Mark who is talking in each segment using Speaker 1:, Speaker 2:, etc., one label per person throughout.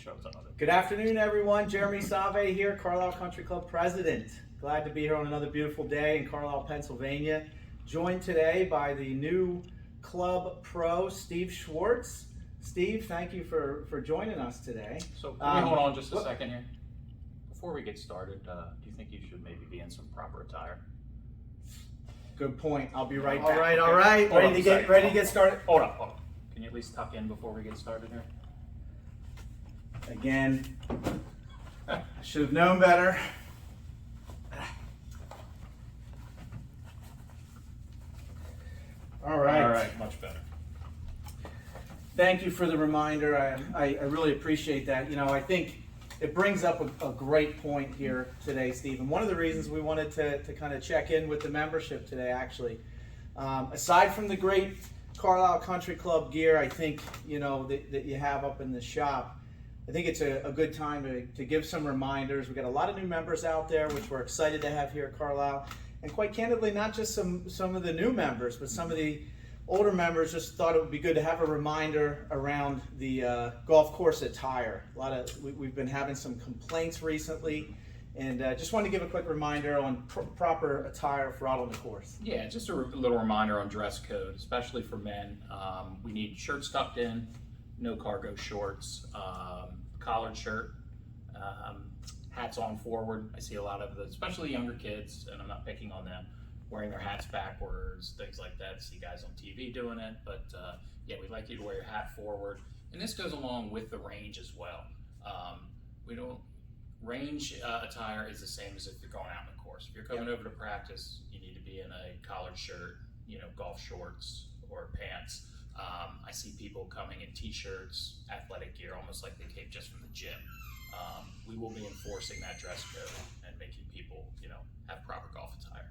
Speaker 1: show some of it.
Speaker 2: Good afternoon, everyone. Jeremy Save here, Carlisle Country Club president. Glad to be here on another beautiful day in Carlisle, Pennsylvania. Joined today by the new club pro, Steve Schwartz. Steve, thank you for joining us today.
Speaker 1: So can we hold on just a second here? Before we get started, do you think you should maybe be in some proper attire?
Speaker 2: Good point. I'll be right
Speaker 1: All
Speaker 2: back.
Speaker 1: right,
Speaker 2: All
Speaker 1: okay.
Speaker 2: right.
Speaker 1: Hold on
Speaker 2: Ready
Speaker 1: a
Speaker 2: to
Speaker 1: second.
Speaker 2: get started?
Speaker 1: Hold on. Can you at least tuck in before we get started here?
Speaker 2: Again, I should have known better. All right.
Speaker 1: All right, much better.
Speaker 2: Thank you for the reminder. I really appreciate that. You know, I think it brings up a great point here today, Stephen. One of the reasons we wanted to kind of check in with the membership today, actually, aside from the great Carlisle Country Club gear, I think, you know, that you have up in the shop, I think it's a good time to give some reminders. We've got a lot of new members out there, which we're excited to have here at Carlisle. And quite candidly, not just some of the new members, but some of the older members just thought it would be good to have a reminder around the golf course attire. We've been having some complaints recently, and just wanted to give a quick reminder on proper attire for out on the course.
Speaker 1: Yeah, just a little reminder on dress code, especially for men. We need shirts tucked in, no cargo shorts, collared shirt, hats on forward. I see a lot of especially younger kids, and I'm not picking on them, wearing their hats backwards, things like that. I see guys on TV doing it, but yeah, we'd like you to wear your hat forward. And this goes along with the range as well. Range attire is the same as if you're going out in the course. If you're coming over to practice, you need to be in a collared shirt, golf shorts or pants. I see people coming in t-shirts, athletic gear, almost like they came just from the gym. We will be enforcing that dress code and making people, have proper golf attire.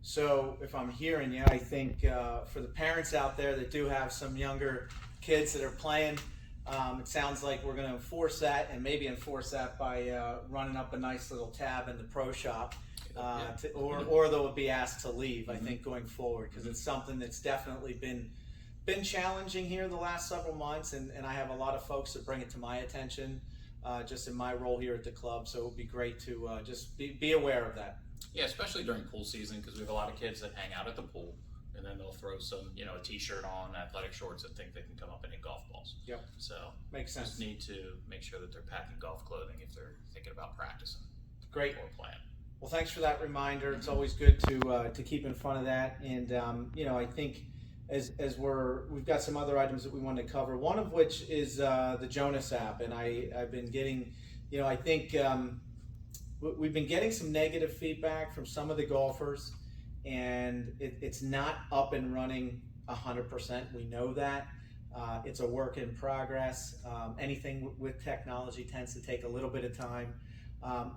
Speaker 2: So if I'm hearing you, I think for the parents out there that do have some younger kids that are playing, it sounds like we're going to enforce that, and maybe enforce that by running up a nice little tab in the pro shop, or they'll be asked to leave, I think, going forward, because it's something that's definitely been challenging here the last several months, and I have a lot of folks that bring it to my attention just in my role here at the club, so it would be great to just be aware of that.
Speaker 1: Yeah, especially during pool season, because we have a lot of kids that hang out at the pool, and then they'll throw some, a t-shirt on, athletic shorts, and think they can come up and hit golf balls.
Speaker 2: Yep.
Speaker 1: So
Speaker 2: Makes sense.
Speaker 1: Just need to make sure that they're packing golf clothing if they're thinking about practicing.
Speaker 2: Great.
Speaker 1: Or playing.
Speaker 2: Well, thanks for that reminder. It's always good to keep in front of that, and I think as we've got some other items that we wanted to cover. One of which is the Jonas app, and I've been getting, I think. We've been getting some negative feedback from some of the golfers, and it's not up and running 100%. We know that. It's a work in progress. Anything with technology tends to take a little bit of time.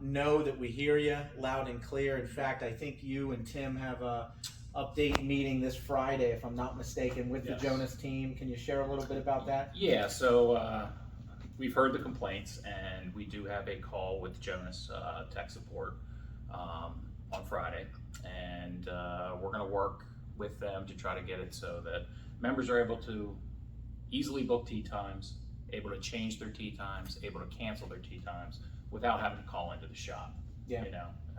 Speaker 2: Know that we hear you loud and clear. In fact, I think you and Tim have a update meeting this Friday, if I'm not mistaken, with
Speaker 1: Yes.
Speaker 2: the Jonas team. Can you share a little bit about that?
Speaker 1: Yeah, so we've heard the complaints, and we do have a call with Jonas tech support on Friday, and we're going to work with them to try to get it so that members are able to easily book tee times, able to change their tee times, able to cancel their tee times without having to call into the shop.
Speaker 2: Yeah.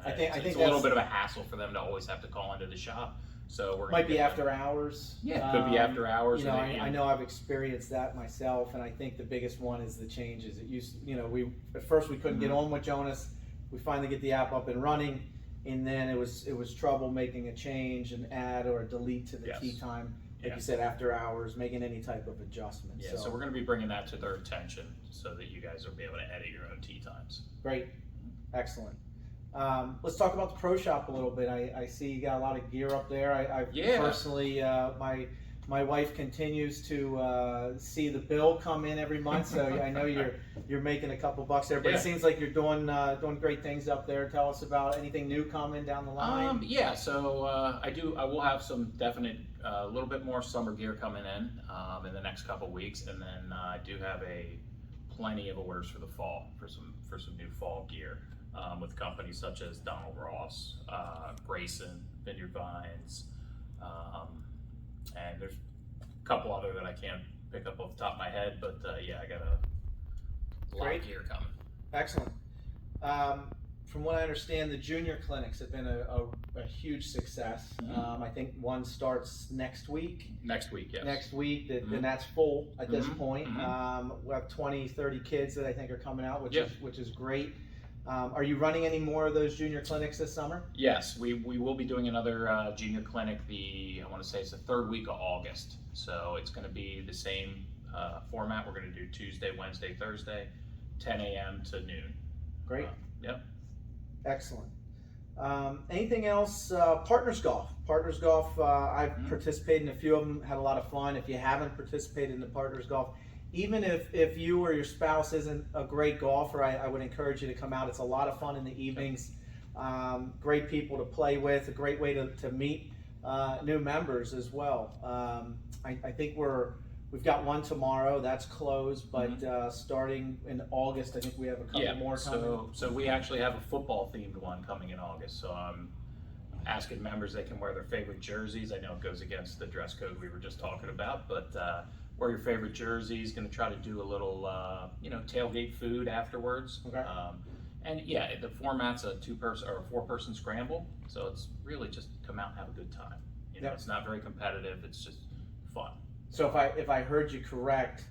Speaker 2: I
Speaker 1: It's
Speaker 2: think
Speaker 1: a little bit of a hassle for them to always have to call into the shop. So we're
Speaker 2: Might be after hours.
Speaker 1: Yeah, it could be after hours.
Speaker 2: I know I've experienced that myself, and I think the biggest one is the changes. It used, we at first we couldn't get on with Jonas. We finally get the app up and running, and then it was trouble making a change, an add or a delete to the tee time. Like you said, after hours, making any type of adjustment.
Speaker 1: Yeah, so we're going to be bringing that to their attention so that you guys will be able to edit your own tee times.
Speaker 2: Great, excellent. Let's talk about the pro shop a little bit. I see you got a lot of gear up there. I've personally, my wife continues to see the bill come in every month, so I know you're making a couple bucks there. But it seems like you're doing great things up there. Tell us about anything new coming down the line.
Speaker 1: So I will have some definite, a little bit more summer gear coming in the next couple weeks, and then I do have plenty of orders for the fall for some new fall gear. With companies such as Donald Ross, Grayson, Vineyard Vines, and there's a couple other that I can't pick up off the top of my head, but I got A lot
Speaker 2: Great.
Speaker 1: of gear coming.
Speaker 2: Excellent. From what I understand, the junior clinics have been a huge success. I think one starts next week.
Speaker 1: Next week, yes.
Speaker 2: Next week, and that's full at this point.
Speaker 1: Mhm.
Speaker 2: We have 20, 30 kids that I think are coming out, which
Speaker 1: Yeah.
Speaker 2: is great. Are you running any more of those junior clinics this summer?
Speaker 1: Yes, we will be doing another junior clinic. I want to say it's the third week of August. So it's going to be the same format. We're going to do Tuesday, Wednesday, Thursday, 10 a.m. to noon.
Speaker 2: Great.
Speaker 1: Yep.
Speaker 2: Excellent. Anything else? Partners golf. Partners golf. I've participated in a few of them. Had a lot of fun. If you haven't participated in the partners golf, even if you or your spouse isn't a great golfer, I would encourage you to come out. It's a lot of fun in the evenings. Great people to play with. A great way to meet new members as well. I think we've got one tomorrow. That's closed, but starting in August, I think we have a couple more coming.
Speaker 1: So we actually have a football themed one coming in August. So I'm asking members they can wear their favorite jerseys. I know it goes against the dress code we were just talking about, but wear your favorite jerseys. Going to try to do a little tailgate food afterwards.
Speaker 2: Okay.
Speaker 1: And yeah, the format's a 2-person or a 4-person scramble. So it's really just come out and have a good time. It's not very competitive. It's just fun.
Speaker 2: So if I heard you correct,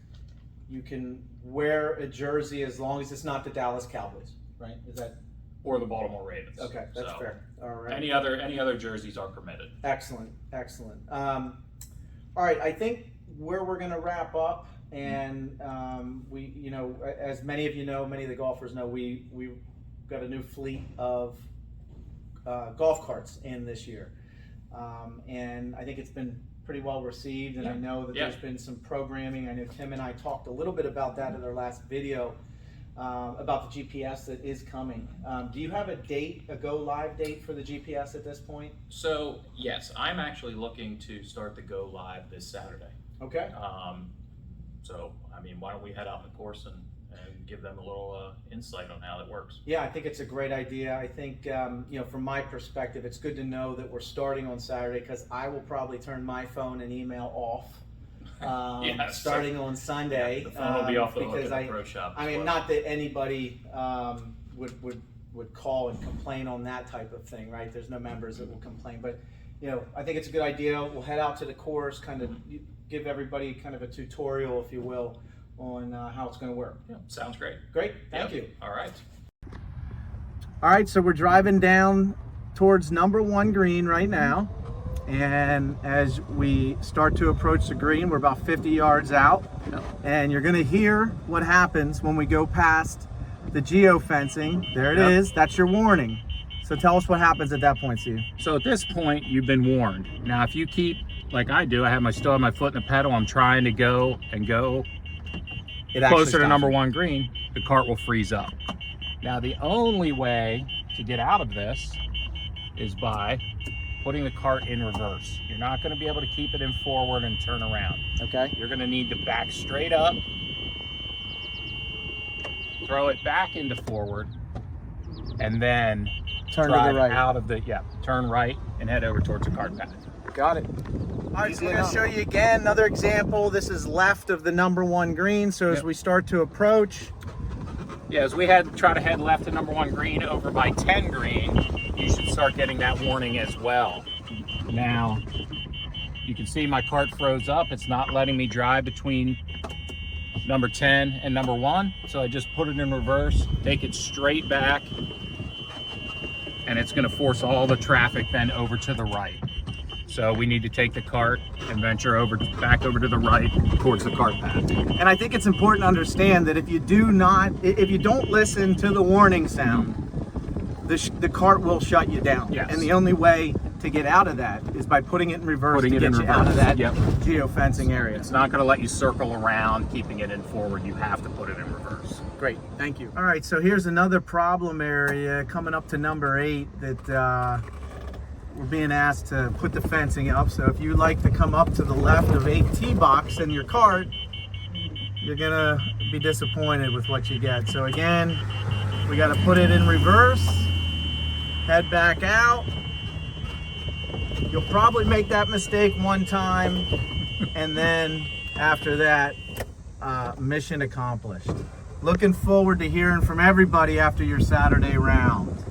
Speaker 2: you can wear a jersey as long as it's not the Dallas Cowboys, right? Is that?
Speaker 1: Or the Baltimore Ravens.
Speaker 2: Okay, that's fair. All right.
Speaker 1: Any other jerseys are permitted.
Speaker 2: Excellent. All right, I think where we're going to wrap up, and we, as many of you know, many of the golfers know, we got a new fleet of golf carts in this year, and I think it's been pretty well received, and I know that there's been some programming. I know Tim and I talked a little bit about that in our last video about the GPS that is coming. Do you have a go live date for the GPS at this point?
Speaker 1: So yes, I'm actually looking to start the go live this Saturday.
Speaker 2: Okay.
Speaker 1: So I mean, why don't we head out in the course and give them a little insight on how that works?
Speaker 2: Yeah, I think it's a great idea. I think, from my perspective, it's good to know that we're starting on Saturday, because I will probably turn my phone and email off starting on Sunday.
Speaker 1: The phone will be off the hook
Speaker 2: because
Speaker 1: at the pro shop.
Speaker 2: I mean, not that anybody would call and complain on that type of thing, right? There's no members that will complain, but I think it's a good idea. We'll head out to the course, kind of give everybody kind of a tutorial, if you will, on how it's going to work.
Speaker 1: Yeah, sounds great.
Speaker 2: Great, thank you.
Speaker 1: All right.
Speaker 2: All right, so we're driving down towards number 1 green right now, and as we start to approach the green, we're about 50 yards out, and you're going to hear what happens when we go past the geofencing. There it is. That's your warning. So tell us what happens at that point, Steve.
Speaker 1: So at this point, you've been warned. Now, if you keep like I do, still have my foot in the pedal. I'm trying to go closer to number 1 green, the cart will freeze up. Now the only way to get out of this is by putting the cart in reverse. You're not going to be able to keep it in forward and turn around.
Speaker 2: Okay.
Speaker 1: You're going to need to back straight up, throw it back into forward, and then
Speaker 2: turn to the right.
Speaker 1: Out of turn right and head over towards the cart path.
Speaker 2: Got it. All right, so I'm going to show you again another example. This is left of the number 1 green. So as we start to approach.
Speaker 1: Yeah, as we try to head left to number 1 green over by 10 green, you should start getting that warning as well. Now, you can see my cart froze up. It's not letting me drive between number 10 and number 1. So I just put it in reverse, take it straight back, and it's going to force all the traffic then over to the right. So we need to take the cart and venture back over to the right towards the cart path.
Speaker 2: And I think it's important to understand that if you don't listen to the warning sound, the cart will shut you down.
Speaker 1: Yes.
Speaker 2: And the only way to get out of that is by putting it in reverse to get you out of that geofencing area.
Speaker 1: It's not going to let you circle around, keeping it in forward. You have to put it in reverse.
Speaker 2: Great, thank you. All right, so here's another problem area coming up to number 8 that we're being asked to put the fencing up. So if you like to come up to the left of 8 tee box in your cart, you're gonna be disappointed with what you get. So again, we got to put it in reverse, head back out. You'll probably make that mistake one time, and then after that, mission accomplished. Looking forward to hearing from everybody after your Saturday round.